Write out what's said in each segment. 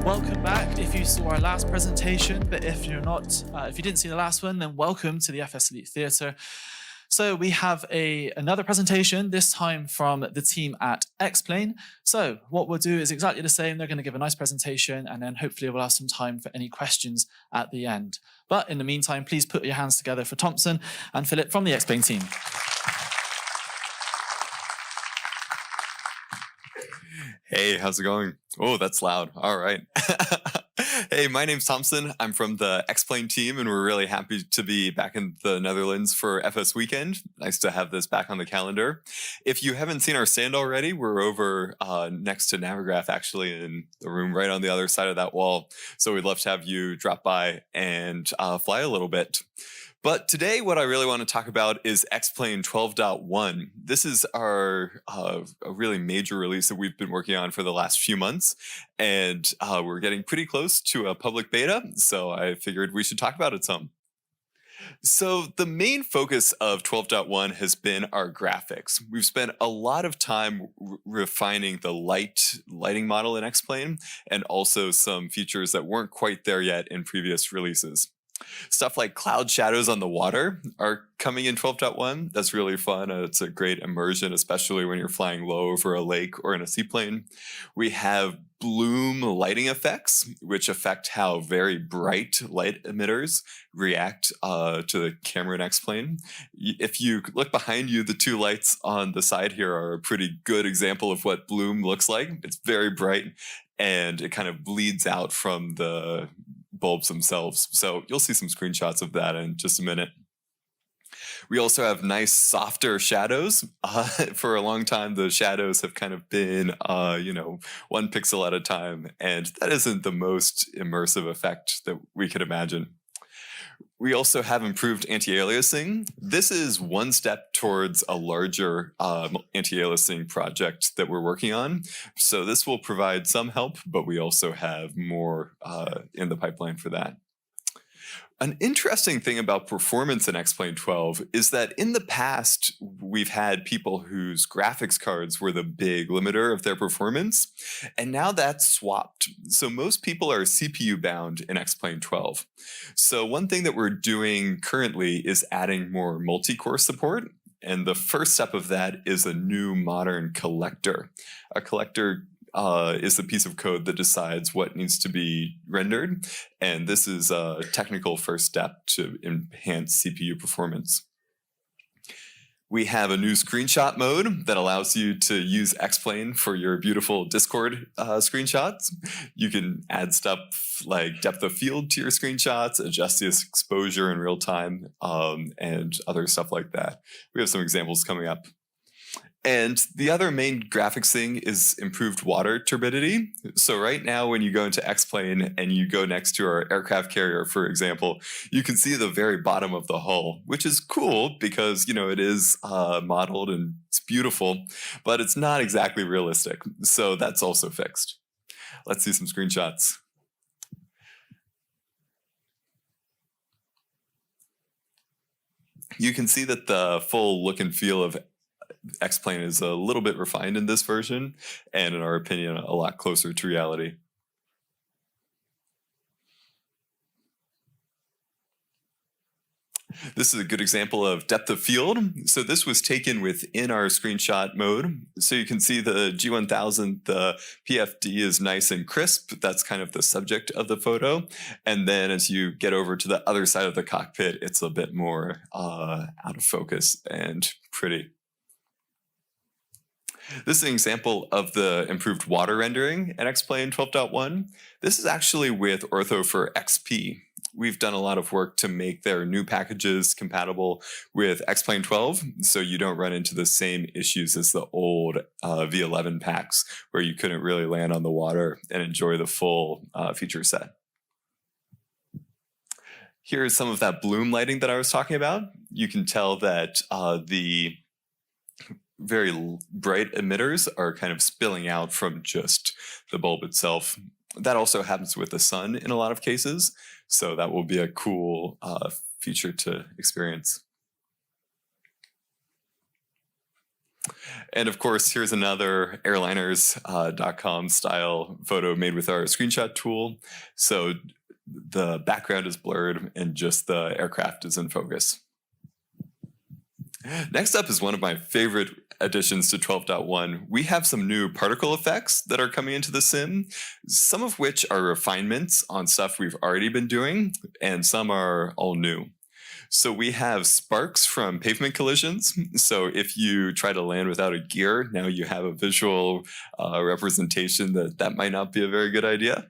Welcome back if you saw our last presentation, but if you're not, if you didn't see the last one, then welcome to the FS Elite Theatre. So we have another presentation, this time from the team at X-Plane. So what we'll do is exactly the same. They're going to give a nice presentation, and then hopefully we'll have some time for any questions at the end. But in the meantime, please put your hands together for Thompson and Philip from the X-Plane team. Hey, how's it going? Oh, that's loud. All right. Hey, my name's Thompson. I'm from the X-Plane team, and we're really happy to be back in the Netherlands for FS Weekend. Nice to have this back on the calendar. If you haven't seen our stand already, we're over next to Navigraph, actually, in the room right on the other side of that wall. So we'd love to have you drop by and fly a little bit. But today, what I really want to talk about is X-Plane 12.1. This is our a really major release that we've been working on for the last few months, and we're getting pretty close to a public beta, so I figured we should talk about it some. So the main focus of 12.1 has been our graphics. We've spent a lot of time refining the lighting model in X-Plane, and also some features that weren't quite there yet in previous releases. Stuff like cloud shadows on the water are coming in 12.1. That's really fun. It's a great immersion, especially when you're flying low over a lake or in a seaplane. We have bloom lighting effects, which affect how very bright light emitters react to the camera in X-Plane. If you look behind you, the two lights on the side here are a pretty good example of what bloom looks like. It's very bright, and it kind of bleeds out from the bulbs themselves. So you'll see some screenshots of that in just a minute. We also have nice softer shadows. For a long time, the shadows have kind of been, 1 pixel at a time, and that isn't the most immersive effect that we could imagine. We also have improved anti-aliasing. This is one step towards a larger anti-aliasing project that we're working on. So this will provide some help, but we also have more in the pipeline for that. An interesting thing about performance in X-Plane 12 is that in the past, we've had people whose graphics cards were the big limiter of their performance, and now that's swapped. So most people are CPU bound in X-Plane 12. So one thing that we're doing currently is adding more multi-core support, and the first step of that is a new modern collector. A collector is the piece of code that decides what needs to be rendered, and this is a technical first step to enhance CPU performance. We have a new screenshot mode that allows you to use X-Plane for your beautiful Discord screenshots. You can add stuff like depth of field to your screenshots, adjust the exposure in real time, and other stuff like that. We have some examples coming up. And the other main graphics thing is improved water turbidity. So right now, when you go into X-Plane and you go next to our aircraft carrier, for example, you can see the very bottom of the hull, which is cool because, it is modeled and it's beautiful, but it's not exactly realistic. So that's also fixed. Let's see some screenshots. You can see that the full look and feel of X-Plane is a little bit refined in this version, and in our opinion, a lot closer to reality. This is a good example of depth of field. So this was taken within our screenshot mode. So you can see the G1000, the PFD is nice and crisp. That's kind of the subject of the photo. And then as you get over to the other side of the cockpit, it's a bit more out of focus and pretty. This is an example of the improved water rendering in X-Plane 12.1. This is actually with Ortho for XP. We've done a lot of work to make their new packages compatible with X-Plane 12, so you don't run into the same issues as the old V11 packs, where you couldn't really land on the water and enjoy the full feature set. Here's some of that bloom lighting that I was talking about. You can tell that the very bright emitters are kind of spilling out from just the bulb itself. That also happens with the sun in a lot of cases, so that will be a cool feature to experience. And of course, here's another airliners.com style photo made with our screenshot tool. So the background is blurred and just the aircraft is in focus. Next up is one of my favorite additions to 12.1. We have some new particle effects that are coming into the sim, some of which are refinements on stuff we've already been doing, and some are all new. So we have sparks from pavement collisions. So if you try to land without a gear, now you have a visual representation that might not be a very good idea.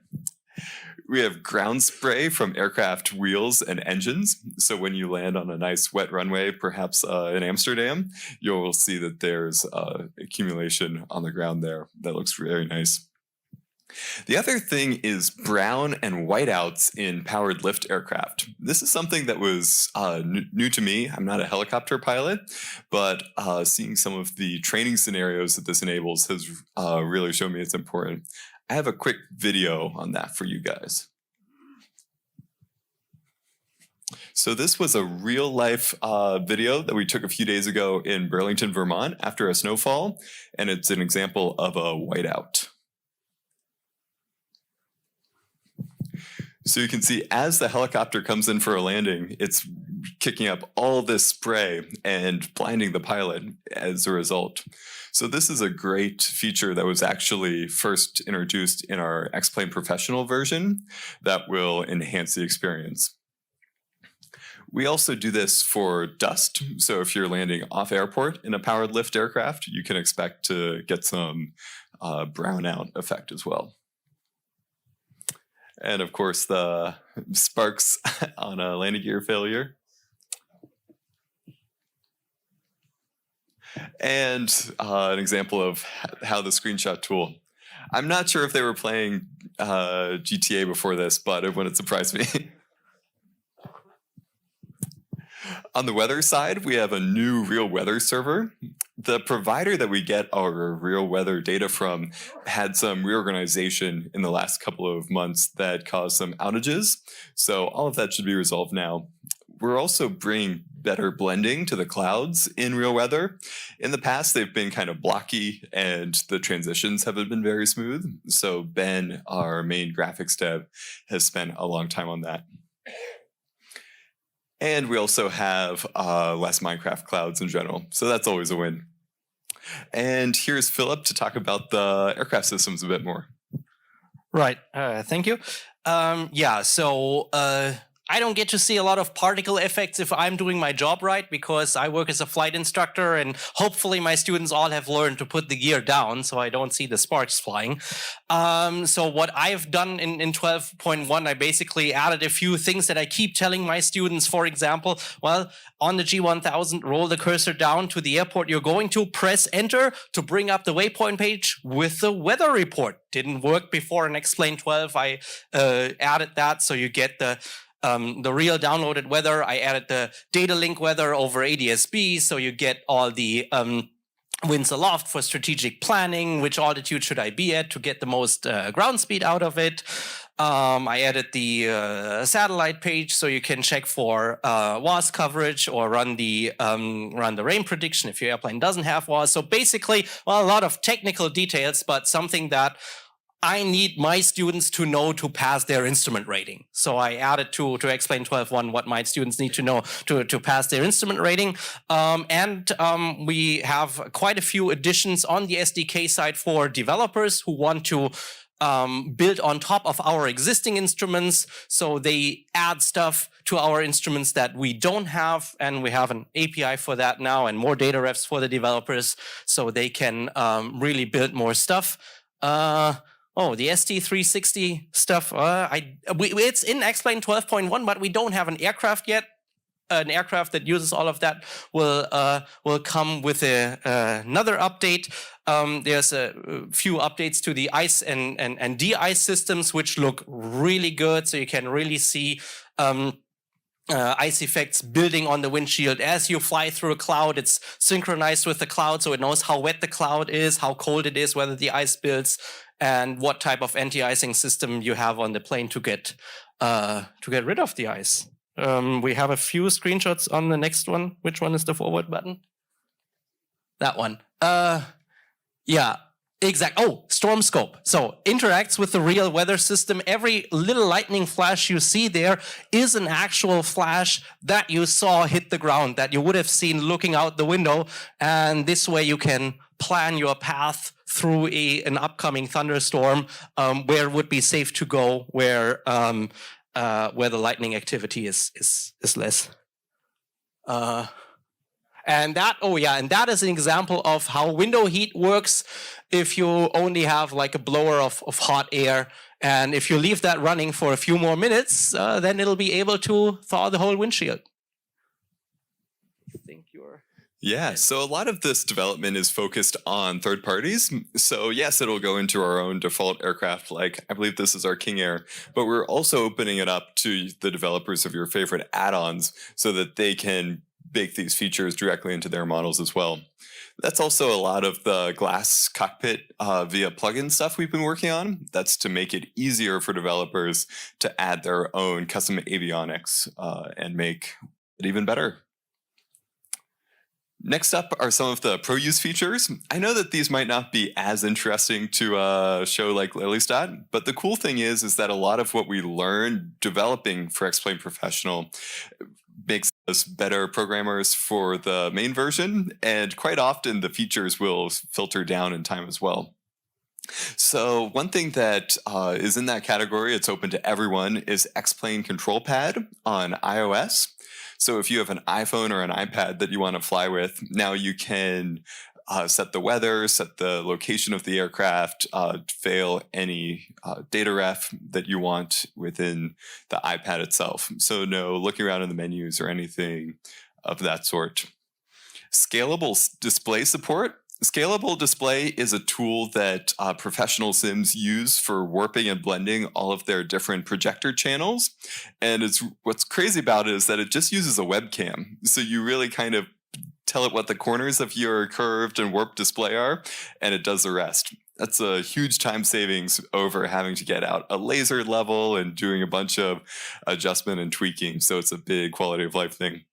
We have ground spray from aircraft wheels and engines. So when you land on a nice wet runway, perhaps in Amsterdam, you'll see that there's accumulation on the ground there. That looks very nice. The other thing is brown and whiteouts in powered lift aircraft. This is something that was new to me. I'm not a helicopter pilot, but seeing some of the training scenarios that this enables has really shown me it's important. I have a quick video on that for you guys. So this was a real life video that we took a few days ago in Burlington, Vermont after a snowfall, and it's an example of a whiteout. So you can see as the helicopter comes in for a landing, it's kicking up all this spray and blinding the pilot as a result. So this is a great feature that was actually first introduced in our X-Plane Professional version that will enhance the experience. We also do this for dust. So if you're landing off airport in a powered lift aircraft, you can expect to get some brownout effect as well. And of course, the sparks on a landing gear failure. And an example of how the screenshot tool. I'm not sure if they were playing GTA before this, but it wouldn't surprise me. On the weather side, we have a new real weather server. The provider that we get our real weather data from had some reorganization in the last couple of months that caused some outages. So all of that should be resolved now. We're also bringing better blending to the clouds in real weather. In the past, they've been kind of blocky and the transitions haven't been very smooth. So Ben, our main graphics dev, has spent a long time on that. And we also have less Minecraft clouds in general. So that's always a win. And here's Philip to talk about the aircraft systems a bit more. Right. Thank you. So I don't get to see a lot of particle effects if I'm doing my job right, because I work as a flight instructor and hopefully my students all have learned to put the gear down so I don't see the sparks flying. So what I've done in 12.1, I basically added a few things that I keep telling my students. For example, well, on the G1000, roll the cursor down to the airport you're going to, press enter to bring up the waypoint page with the weather report. Didn't work before in X-Plane 12. I added that so you get the real downloaded weather. I added the data link weather over ADS-B, so you get all the winds aloft for strategic planning, which altitude should I be at to get the most ground speed out of it. I added the satellite page so you can check for WAS coverage or run the rain prediction if your airplane doesn't have WAS. So basically, well, a lot of technical details, but something that I need my students to know to pass their instrument rating. So I added to X-Plane 12.1 what my students need to know to pass their instrument rating. We have quite a few additions on the SDK side for developers who want to build on top of our existing instruments. So they add stuff to our instruments that we don't have, and we have an API for that now and more data refs for the developers so they can really build more stuff. The ST360 stuff, it's in X-Plane 12.1, but we don't have an aircraft yet. An aircraft that uses all of that will come with another update. There's a few updates to the ice and de-ice systems, which look really good. So you can really see ice effects building on the windshield as you fly through a cloud. It's synchronized with the cloud, so it knows how wet the cloud is, how cold it is, whether the ice builds, and what type of anti-icing system you have on the plane to get rid of the ice. We have a few screenshots on the next one. Which one is the forward button? That one. Yeah. Exact. Oh, storm scope. So interacts with the real weather system. Every little lightning flash you see there is an actual flash that you saw hit the ground, that you would have seen looking out the window. And this way you can plan your path through an upcoming thunderstorm, where it would be safe to go, where the lightning activity is less. And that is an example of how window heat works if you only have like a blower of hot air. And if you leave that running for a few more minutes, then it'll be able to thaw the whole windshield. I think you're... Yeah, so a lot of this development is focused on third parties. So yes, it'll go into our own default aircraft, like I believe this is our King Air, but we're also opening it up to the developers of your favorite add-ons so that they can bake these features directly into their models as well. That's also a lot of the glass cockpit via plugin stuff we've been working on. That's to make it easier for developers to add their own custom avionics and make it even better. Next up are some of the pro use features. I know that these might not be as interesting to a show like Lelystad, but the cool thing is that a lot of what we learned developing for X-Plane Professional makes us better programmers for the main version, and quite often the features will filter down in time as well. So one thing that is in that category, it's open to everyone, is X-Plane Control Pad on iOS. So if you have an iPhone or an iPad that you want to fly with, now you can set the weather, set the location of the aircraft, fail any data ref that you want within the iPad itself. So no looking around in the menus or anything of that sort. Scalable display support. Scalable display is a tool that professional sims use for warping and blending all of their different projector channels. And what's crazy about it is that it just uses a webcam. So you really kind of tell it what the corners of your curved and warped display are, and it does the rest. That's a huge time savings over having to get out a laser level and doing a bunch of adjustment and tweaking. So it's a big quality of life thing.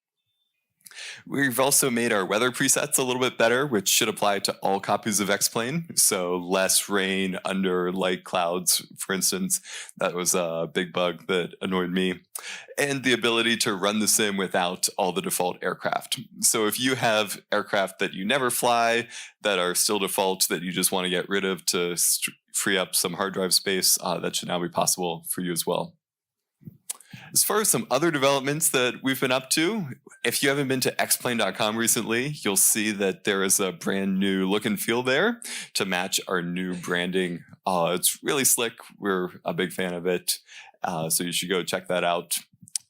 We've also made our weather presets a little bit better, which should apply to all copies of X-Plane. So less rain under light clouds, for instance. That was a big bug that annoyed me. And the ability to run the sim without all the default aircraft. So if you have aircraft that you never fly, that are still default, that you just want to get rid of to free up some hard drive space, that should now be possible for you as well. As far as some other developments that we've been up to, if you haven't been to xplane.com recently, you'll see that there is a brand new look and feel there to match our new branding. It's really slick. We're a big fan of it. So you should go check that out.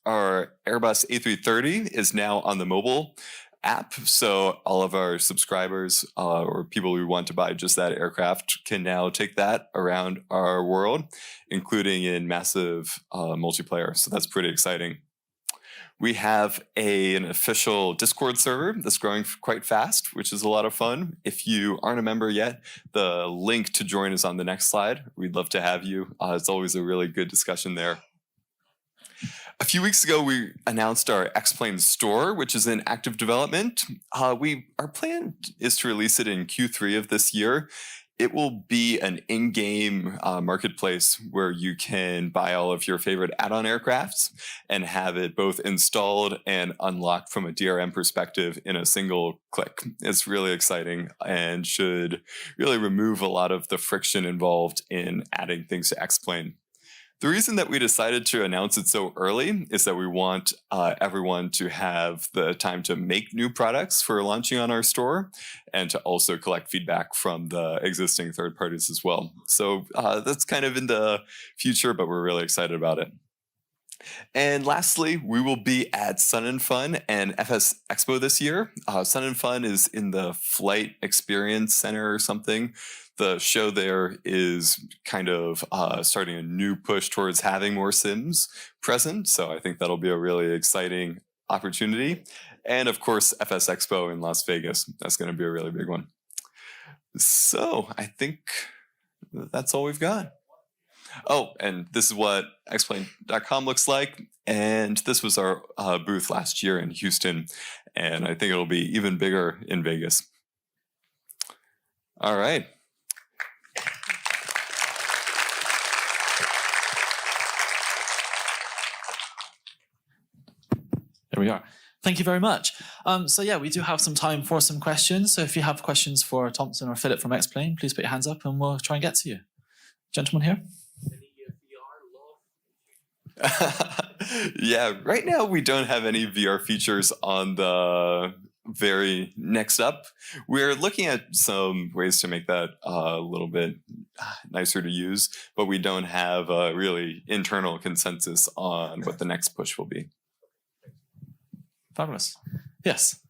Our Airbus A330 is now on the mobile app. So all of our subscribers or people who want to buy just that aircraft can now take that around our world, including in massive multiplayer. So that's pretty exciting. We have an official Discord server that's growing quite fast, which is a lot of fun. If you aren't a member yet, the link to join is on the next slide. We'd love to have you. It's always a really good discussion there. A few weeks ago, we announced our X-Plane store, which is in active development. Our plan is to release it in Q3 of this year. It will be an in-game marketplace where you can buy all of your favorite add-on aircrafts and have it both installed and unlocked from a DRM perspective in a single click. It's really exciting and should really remove a lot of the friction involved in adding things to X-Plane. The reason that we decided to announce it so early is that we want everyone to have the time to make new products for launching on our store and to also collect feedback from the existing third parties as well. So that's kind of in the future, but we're really excited about it. And lastly, we will be at Sun and Fun and FS Expo this year. Sun and Fun is in the Flight Experience Center or something. The show there is kind of starting a new push towards having more sims present. So I think that'll be a really exciting opportunity. And of course, FS Expo in Las Vegas. That's going to be a really big one. So I think that's all we've got. Oh, and this is what xplane.com looks like. And this was our booth last year in Houston. And I think it'll be even bigger in Vegas. All right. There we are. Thank you very much. So yeah, we do have some time for some questions. So if you have questions for Thompson or Philip from X-Plane, please put your hands up and we'll try and get to you. Gentleman here. Yeah, right now we don't have any VR features on the very next up. We're looking at some ways to make that a little bit nicer to use, but we don't have a really internal consensus on what the next push will be. Fabulous. Yes.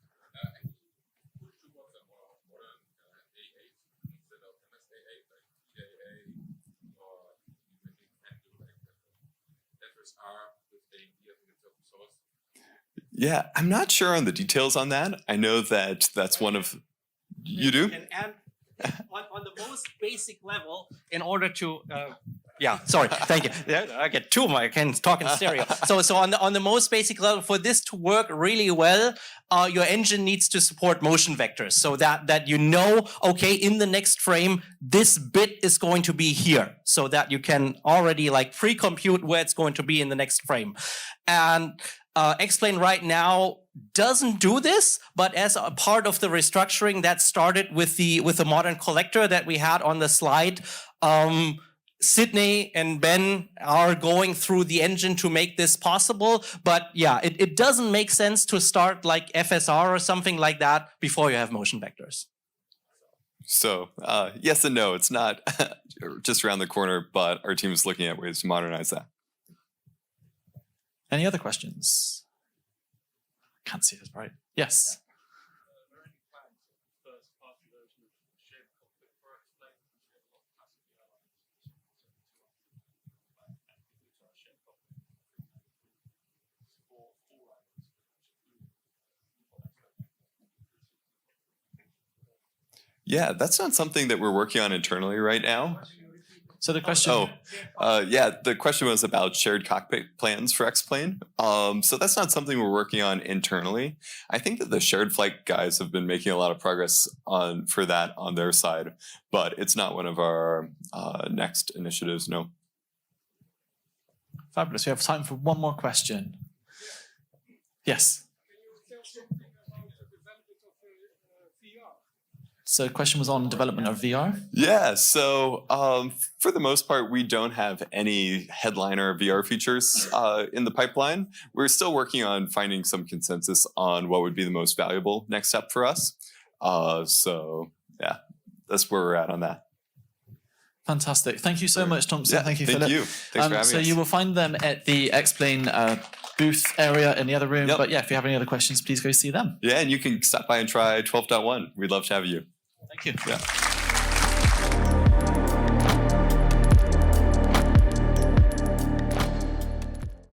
Yeah, I'm not sure on the details on that. I know that that's one of... You do? And on the most basic level, in order to... yeah, sorry, thank you. I get two of my, I can talk in stereo. So on the most basic level, for this to work really well, your engine needs to support motion vectors, so that you know, okay, in the next frame, this bit is going to be here, so that you can already like pre-compute where it's going to be in the next frame. And X-Plane right now doesn't do this, but as a part of the restructuring that started with the modern collector that we had on the slide, Sydney and Ben are going through the engine to make this possible. But yeah, it doesn't make sense to start like FSR or something like that before you have motion vectors. So yes and no, it's not just around the corner, but our team is looking at ways to modernize that. Any other questions? Can't see this right. Yes. Yeah, that's not something that we're working on internally right now. So the question... yeah, the question was about shared cockpit plans for X-Plane. So that's not something we're working on internally. I think that the shared flight guys have been making a lot of progress for that on their side, but it's not one of our next initiatives, no. Fabulous. We have time for one more question. Yes. So the question was on development of VR? Yeah, so for the most part, we don't have any headliner VR features in the pipeline. We're still working on finding some consensus on what would be the most valuable next step for us. So yeah, that's where we're at on that. Fantastic. Thank you so much, Thompson. Yeah, thank you, Philip. Thanks for having us. So you will find them at the X-Plane booth area in the other room. Yep. But yeah, if you have any other questions, please go see them. Yeah, and you can stop by and try 12.1. We'd love to have you. Thank you. Yeah.